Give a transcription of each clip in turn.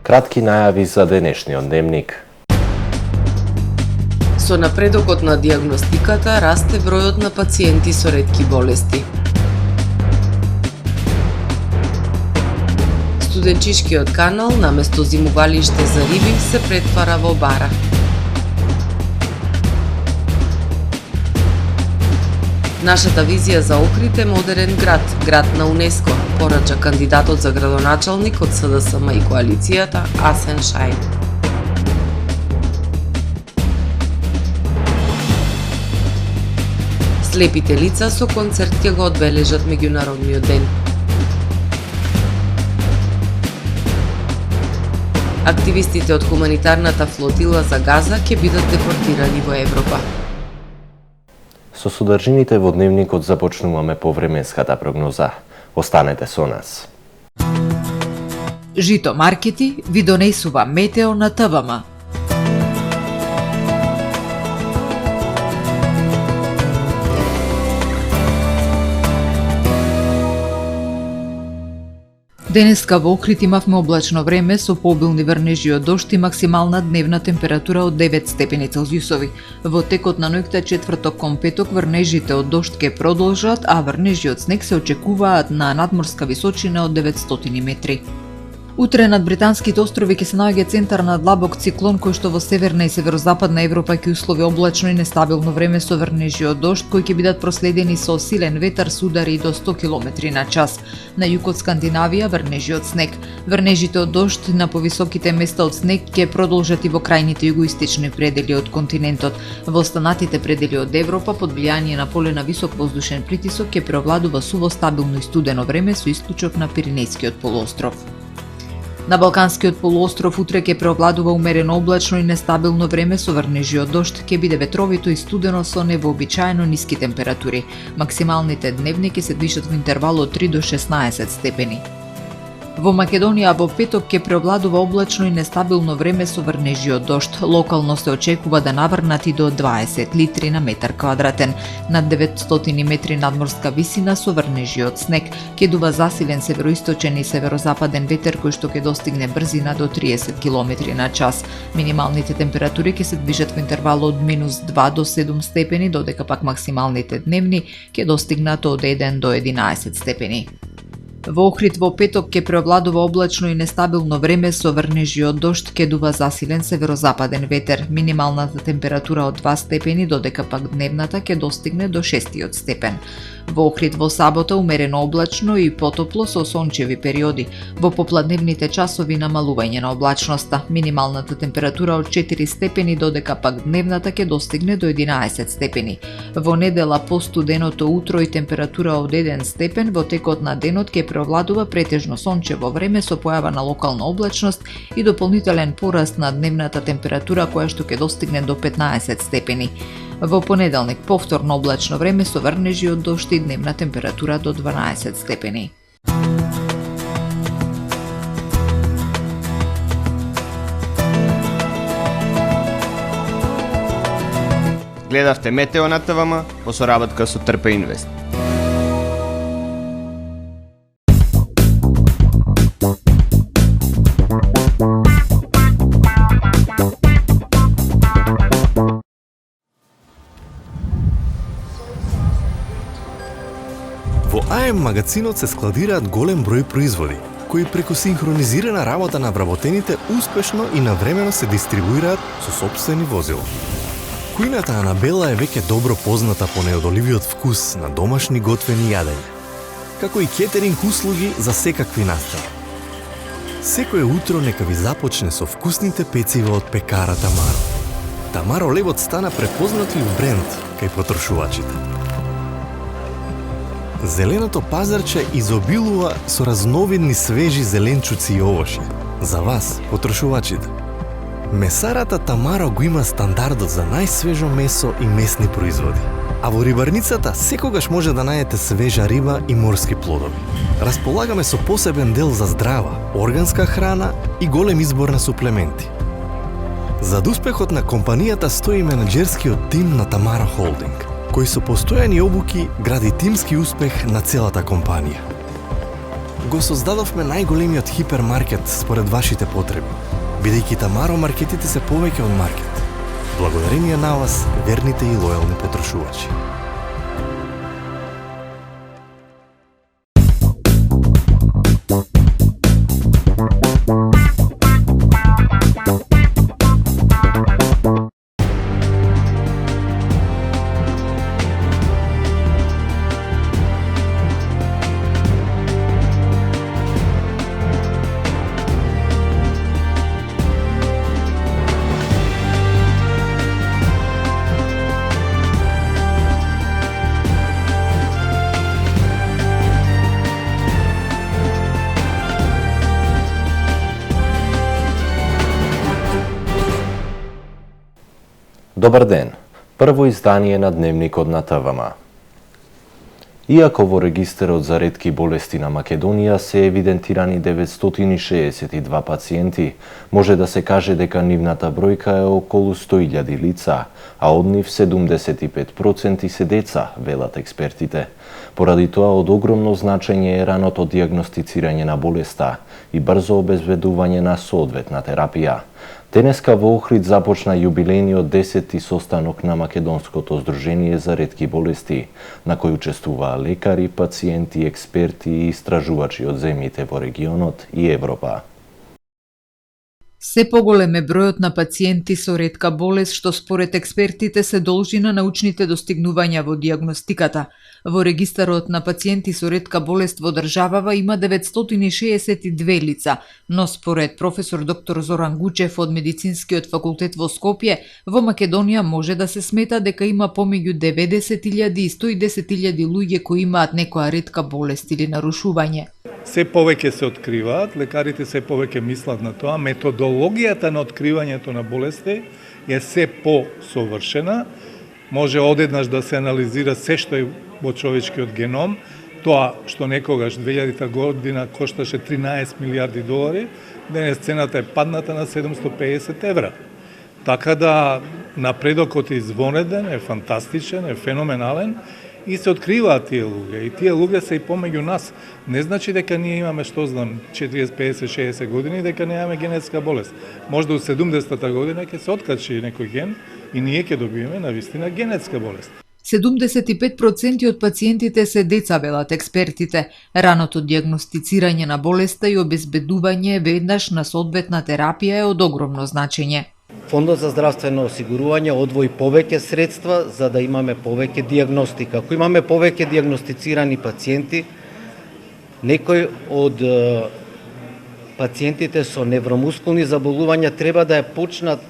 Кратки најави за денешниот дневник. Со напредокот на дијагностиката расте бројот на пациенти со ретки болести. Студенчишкиот канал наместо зимувалиште за риби се претвара во бара. Нашата визија за Охрид е модерен град, град на УНЕСКО, порача кандидатот за градоначалник од СДСМ и коалицијата Асен Шајн. Слепите лица со концерт ќе го одбележат меѓународниот ден. Активистите од хуманитарната флотила за Газа ќе бидат депортирани во Европа. Со содржините во дневникот започнуваме повременската прогноза. Останете со нас. Жито маркети ви донесува метео на ТВМ. Денеска во Охрид имавме облачно време со пообилни врнежи од дожд и максимална дневна температура од 9 степени Целзиусови. Во текот на ноќта четврток кон петок врнежите од дожд ќе продолжат, а врнежи од снег се очекуваат на надморска височина од 900 метри. Утре над британските острови ќе се наоѓа центар на длабок циклон кој што во северна и северозападна Европа ќе услови облачно и нестабилно време со врнежи од дожд кои ќе бидат проследени со силен ветар со удари до 100 км на час. На југ од Скандинавија врнежи од снег. Врнежите од дожд на повисоките места од снег ќе продолжат и во крајните југоистични предели од континентот. Во останатите предели од Европа под влијание на поле на висок воздушен притисок ќе преовладува суво стабилно и студено време со исклучок на Пиренејскиот полуостров. На Балканскиот полуостров утре ќе преовладува умерено облачно и нестабилно време со врнежи од дожд, ќе биде ветровито и студено со невообичаено ниски температури. Максималните дневни ќе се движат во интервал од 3 до 16 степени. Во Македонија во петок ќе преовладува облачно и нестабилно време со врнежи од дожд. Локално се очекува да наврнат и до 20 литри на метар квадратен. Над 900 метри надморска висина со врнежи од снег. Ќе дува засилен североисточен и северозападен ветер кој што ќе достигне брзина до 30 км на час. Минималните температури ќе се движат во интервал од -2 до 7 степени, додека пак максималните дневни ќе достигнат од 1 до 11 степени. Во Охрид во петок ќе преовладува облачно и нестабилно време со врнежи од дожд, ќе дува засилен северозападен ветер. Минималната температура од 2 степени, додека пак дневната ќе достигне до 6 степен. Во Охрид во сабота умерено облачно и потопло со сончеви периоди. Во попладневните часови намалување на облачноста. Минималната температура од 4 степени, додека пак дневната ќе достигне до 11 степени. Во недела постуденото утро и температура од 1 степен, во текот на денот ќе преовладува претежно сончево време со појава на локална облачност и дополнителен пораст на дневната температура која што ќе достигне до 15 степени. Во понеделник повторно облачно време со врнежи од дожд и дневна температура до 12 степени. Гледавте метео на ТВМ по соработка со Трпе Инвест. Во АМ магазинот се складираат голем број производи, кои преку синхронизирана работа на вработените успешно и навремено се дистрибуираат со сопствени возила. Кујната Анабела е веќе добро позната по неодоливиот вкус на домашни готвени јадења, како и кетеринг услуги за секакви настани. Секое утро нека ви започне со вкусните пецива од пекара Тамаро. Тамаро левот стана препознатлив бренд кај потрошувачите. Зеленото пазарче изобилува со разновидни свежи зеленчуци и овошје. За вас, потрошувачите. Месарата Тамаро го има стандардот за најсвежо месо и месни производи. А во рибарницата секогаш може да најдете свежа риба и морски плодови. Располагаме со посебен дел за здрава, органска храна и голем избор на суплементи. Зад успехот на компанијата стои менаџерскиот тим на Тамаро Холдинг, кој со постојани обуки гради тимски успех на целата компанија. го создадовме најголемиот хипермаркет според вашите потреби, бидејќи Тамаро маркетите се повеќе од маркет. Благодарение на вас, верните и лојални потрошувачи. Добар ден. Прво издание на Дневникот на ТВМ. Иако во регистарот за ретки болести на Македонија се евидентирани 962 пациенти, може да се каже дека нивната бројка е околу 100.000 лица, а од нив 75% се деца, велат експертите. Поради тоа од огромно значење е раното дијагностицирање на болеста и брзо обезбедување на соодветна терапија. Денеска во Охрид започна јубилејниот 10-ти состанок на Македонското здружение за ретки болести, на кој учествуваа лекари, пациенти, експерти и истражувачи од земјите во регионот и Европа. Се поголем е бројот на пациенти со ретка болест, што според експертите се должи на научните достигнувања во дијагностиката. Во регистарот на пациенти со ретка болест во државава има 962 лица, но според професор доктор Зоран Гучев од Медицинскиот факултет во Скопје, во Македонија може да се смета дека има помеѓу 90.000 и 110.000 луѓе кои имаат некоја ретка болест или нарушување. Се повеќе се откриваат, лекарите се повеќе мислат на тоа, методологијата на откривањето на болести е се посовршена, може одеднаш да се анализира се што е во човечкиот геном, тоа што некогаш 2000 година кошташе 13 милиарди долари, денес цената е падната на 750 евра. Така да напредокот е извонреден, е фантастичен, е феноменален и се откриваат тие луѓе. И тие луѓе се и помеѓу нас. Не значи дека ние имаме, што знам, 40, 50, 60 години, дека немаме генетска болест. Може да у 70-та година ќе се откачи некој ген и ние ќе добиеме навистина генетска болест. 75% од пациентите се деца, велат експертите. Раното дијагностицирање на болеста и обезбедување веднаш на соодветна терапија е од огромно значење. Фондот за здравствено осигурување одвои повеќе средства за да имаме повеќе дијагностика. Ако имаме повеќе дијагностицирани пациенти, некој од пациентите со невромускулни заболувања треба да ја почнат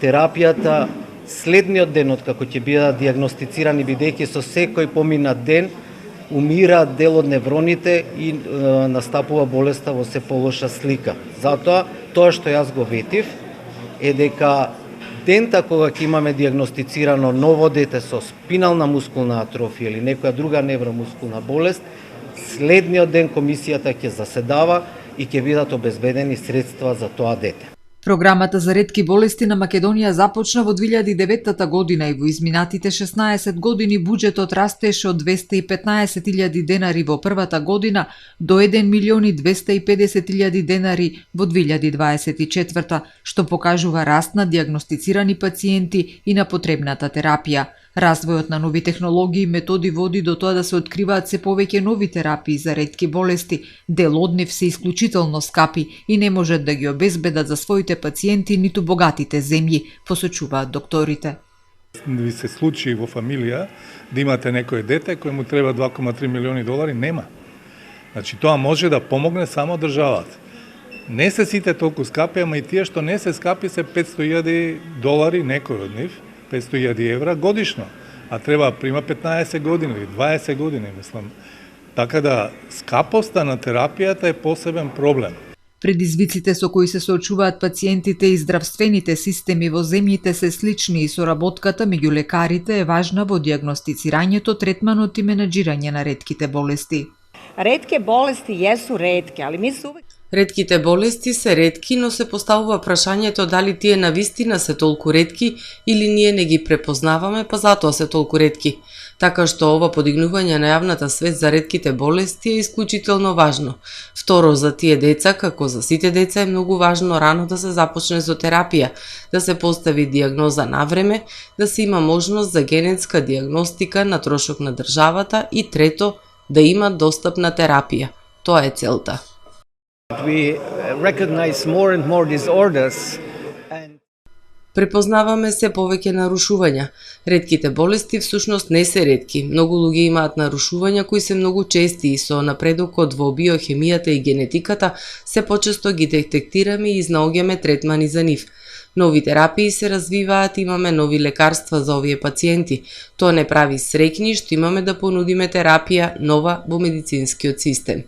терапијата следниот ден од како ќе бидат дијагностицирани, бидејќи со секој поминат ден умира дел од невроните и настапува болеста во се полоша слика. Затоа, тоа што јас го ветив е дека дента кога ќе имаме дијагностицирано ново дете со спинална мускулна атрофија или некоја друга невромускулна болест, следниот ден комисијата ќе заседава и ќе бидат обезбедени средства за тоа дете. Програмата за ретки болести на Македонија започна во 2009 година и во изминатите 16 години буџетот растеше од 215.000 денари во првата година до 1.250.000 денари во 2024, што покажува раст на дијагностицирани пациенти и на потребната терапија. Развојот на нови технологии и методи води до тоа да се откриваат се повеќе нови терапии за ретки болести. Дел од нив се исклучително скапи и не можат да ги обезбедат за своите пациенти ниту богатите земји, посочуваат докторите. Ви се случи во фамилија да имате некој дете кој му треба 2,3 милиони долари, нема. Значи тоа може да помогне само државата. Не се сите толку скапи, ама и тие што не се скапи се 500.000 долари некој од нив. 500.000 евра годишно, а треба прима 15 години или 20 години, мислам. Така да скапоста на терапијата е посебен проблем. Предизвиците со кои се соочуваат пациентите и здравствените системи во земјите се слични и соработката меѓу лекарите е важна во дијагностицирањето, третманот и менаџирање на ретките болести. Ретке болести јесу ретке, али ми се увек... Ретките болести се ретки, но се поставува прашањето дали тие навистина се толку ретки или ние не ги препознаваме, па затоа се толку ретки. така што ова подигнување на јавната свест за ретките болести е исклучително важно. Второ, за тие деца, како за сите деца, е многу важно рано да се започне со терапија, да се постави дијагноза на време, да се има можност за генетска дијагностика на трошок на државата и трето, да има достап на терапија. Тоа е целта. We recognize more and more disorders. Препознаваме се повеќе нарушувања. Ретките болести всушност не се ретки. Многу луѓе имаат нарушувања кои се многу чести и со напредокот во биохемијата и генетиката се почесто ги детектираме и изнаоѓаме третмани за нив. Нови терапии се развиваат, имаме нови лекарства за овие пациенти. Тоа не прави среќни што имаме да понудиме терапија нова во медицинскиот систем.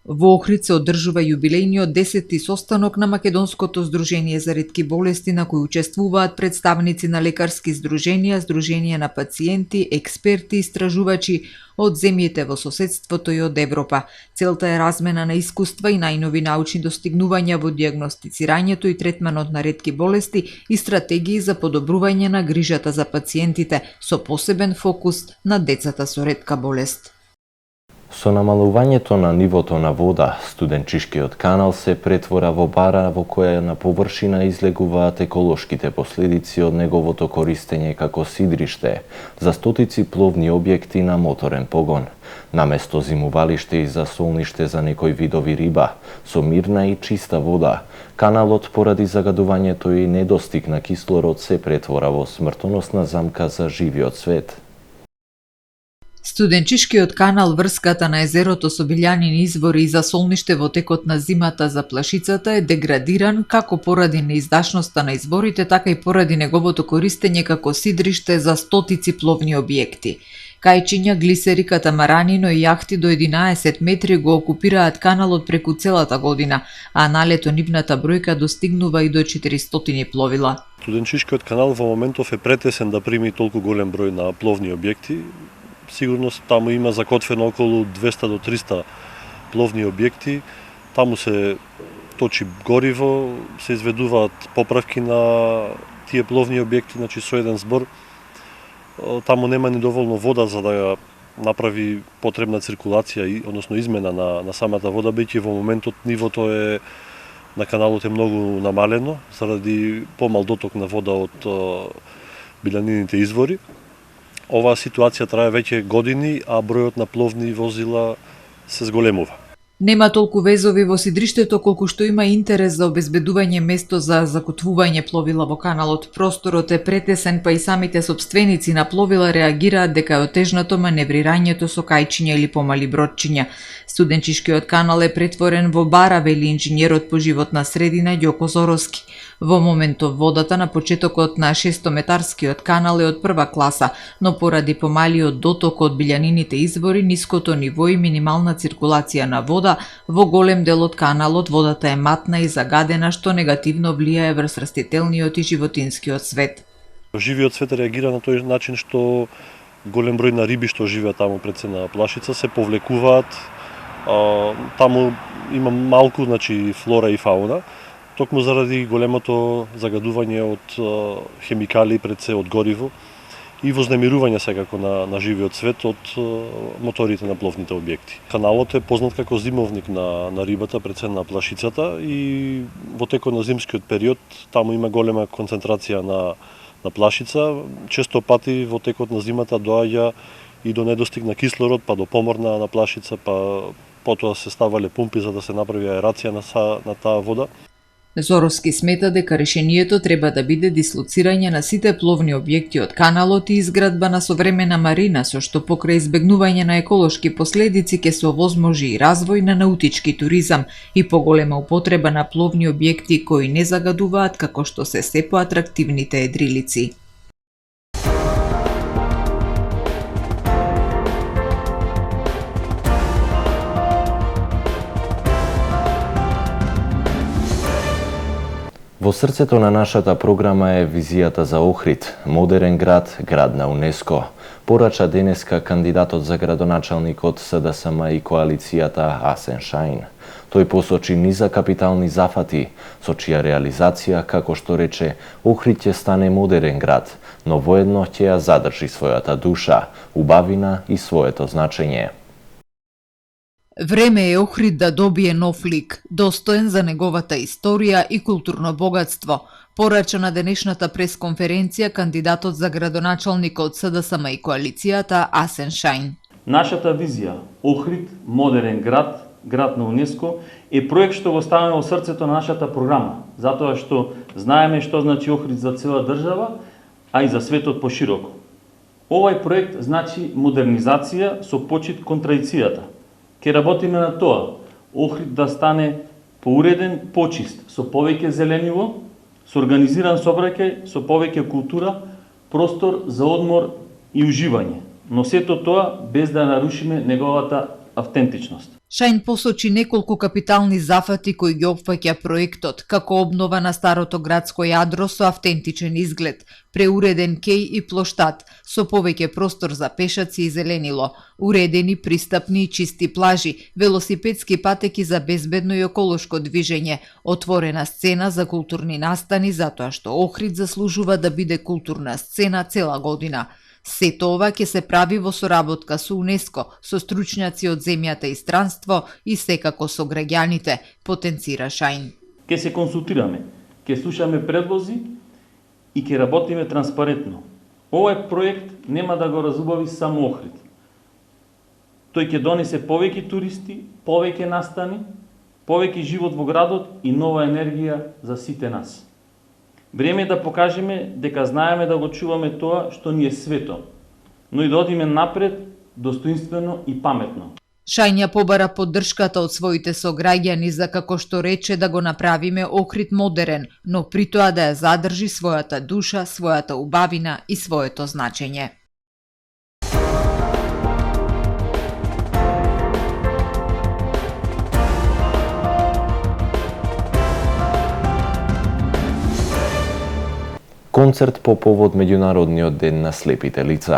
Во Охрид се одржува јубилејниот 10-ти состанок на Македонското здружение за ретки болести, на кој учествуваат представници на лекарски здруженија, здруженија на пациенти, експерти и истражувачи од земјите во соседството и од Европа. Целта е размена на искуства и најнови научни достигнувања во дијагностицирањето и третманот на ретки болести и стратегии за подобрување на грижата за пациентите, со посебен фокус на децата со ретка болест. Со намалувањето на нивото на вода, студенчишкиот канал се претвора во бара во која на површина излегуваат еколошките последици од неговото користење како сидриште за стотици пловни објекти на моторен погон, наместо зимувалиште и засолниште за некои видови риба, со мирна и чиста вода. Каналот поради загадувањето и недостиг на кислород се претвора во смртоносна замка за живиот свет. Студенчишкиот канал, врската на езерото со билјанини извори и засолниште во текот на зимата за Плашицата е деградиран како поради неиздашноста на изворите, така и поради неговото користење како сидриште за стотици пловни објекти. Кајчиња, глисери, катамарани, но и јахти до 11 метри го окупираат каналот преку целата година, а на лето нивната бројка достигнува и до 400 пловила. Студенчишкиот канал во моментов е претесен да прими толку голем број на пловни објекти. Сигурно таму има закотвено околу 200 до 300 пловни објекти. Таму се точи гориво, се изведуваат поправки на тие пловни објекти, значи со еден збор. Таму нема ни доволно вода за да ја направи потребна циркулација, односно измена на самата вода, бидејќи во моментот нивото на каналот е многу намалено заради помал доток на вода од билјанините извори. Оваа ситуација трае веќе години, а бројот на пловни возила се зголемува. Нема толку везови во сидриштето колку што има интерес за обезбедување место за закотвување пловила во каналот. Просторот е претесен, па и самите сопственици на пловила реагираат дека е отежнато маневрирањето со кајчиња или помали бродчиња. Студенчишкиот канал е претворен во бара, вели инженерот по животна средина Ѓоко Зороски. Во моментов водата на почетокот на 600-метарскиот канал е од прва класа, но поради помалиот доток од билјанините извори, ниското ниво и минимална циркулација на вода, во голем дел од каналот водата е матна и загадена, што негативно влијае врз растителниот и животинскиот свет. Живиот свет реагира на тој начин што голем број на риби што живеат таму пред се на Плашица се повлекуваат. Таму има малку, значи, флора и фауна, токму заради големото загадување од хемикали пред се од гориво и вознемирување секако на живиот свет од моторите на пловните објекти. Каналот е познат како зимовник на рибата пред се на Плашицата и во текот на зимскиот период таму има голема концентрација на плашица. Често пати во текот на зимата доаѓа и до недостиг на кислород, па до помор на плашица, па потоа се ставале пумпи за да се направи аерација на таа вода. Зороски смета дека решението треба да биде дислоцирање на сите пловни објекти од каналот и изградба на современа марина, со што покрај избегнување на еколошки последици ќе се овозможи и развој на наутички туризам и поголема употреба на пловни објекти кои не загадуваат како што се сѐ поатрактивните едрилици. Во срцето на нашата програма е визијата за Охрид, модерен град, град на УНЕСКО. Порача денеска кандидатот за градоначалник од СДСМ и коалицијата Асен Шаин. Тој посочи низа капитални зафати, со чија реализација, како што рече, Охрид ќе стане модерен град, но воедно ќе ја задржи својата душа, убавина и своето значење. Време е Охрид да добие нов лик, достоен за неговата историја и културно богатство, порача на денешната пресконференција кандидатот за градоначалник од СДСМ и коалицијата Асен Шајн. Нашата визија Охрид, модерен град, град на УНЕСКО, е проект што го ставаме во срцето на нашата програма, затоа што знаеме што значи Охрид за цела држава, а и за светот пошироко. Овај проект значи модернизација со почит кон традицијата. Ке работиме на тоа, Охрид да стане поуреден, почист, со повеќе зелениво, со организиран сообраќај, со повеќе култура, простор за одмор и уживање, но сето тоа без да нарушиме неговата автентичност. Шајн посочи неколку капитални зафати кои ги опфаќа проектот, како обнова на старото градско јадро со автентичен изглед, преуреден кеј и плоштад, со повеќе простор за пешаци и зеленило, уредени, пристапни и чисти плажи, велосипедски патеки за безбедно и еколошко движење, отворена сцена за културни настани, затоа што Охрид заслужува да биде културна сцена цела година. Сето ова ќе се прави во соработка со УНЕСКО, со стручњаци од земјата и странство и секако со граѓаните, потенцира Шајн. Ке се консултираме, ке слушаме предлози и ке работиме транспарентно. Овој проект нема да го разубави само Охрид. Тој ќе донесе повеќе туристи, повеќе настани, повеќе живот во градот и нова енергија за сите нас. Време е да покажеме дека знаеме да го чуваме тоа што ни е свето, но и да одиме напред, достоинствено и паметно. Шајн ја побара поддршката од своите сограѓани за, како што рече, да го направиме Охрид модерен, но при тоа да ја задржи својата душа, својата убавина и своето значење. Концерт по повод Меѓународниот ден на слепите лица.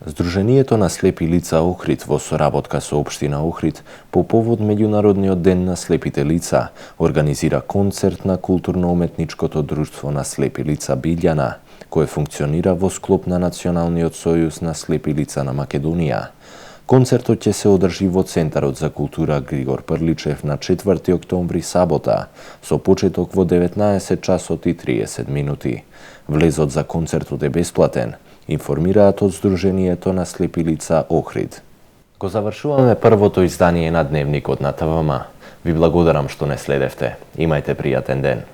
Сдруженијето на слепи лица Охрид во соработка со општина Охрид по повод Меѓународниот ден на слепите лица организира концерт на културно-уметничкото друштво на слепи лица Билјана, кое функционира во склоп на Националниот сојуз на слепи лица на Македонија. Концертот ќе се одржи во Центарот за култура Григор Прличев на 4 октомври сабота, со почеток во 19 часот и 30 минути. Влезот за концертот е бесплатен, информираат од Сдруженијето на слепи лица Охрид. Го завршуваме првото издание на Дневникот на ТВМ. Ви благодарам што не следевте. Имајте пријатен ден.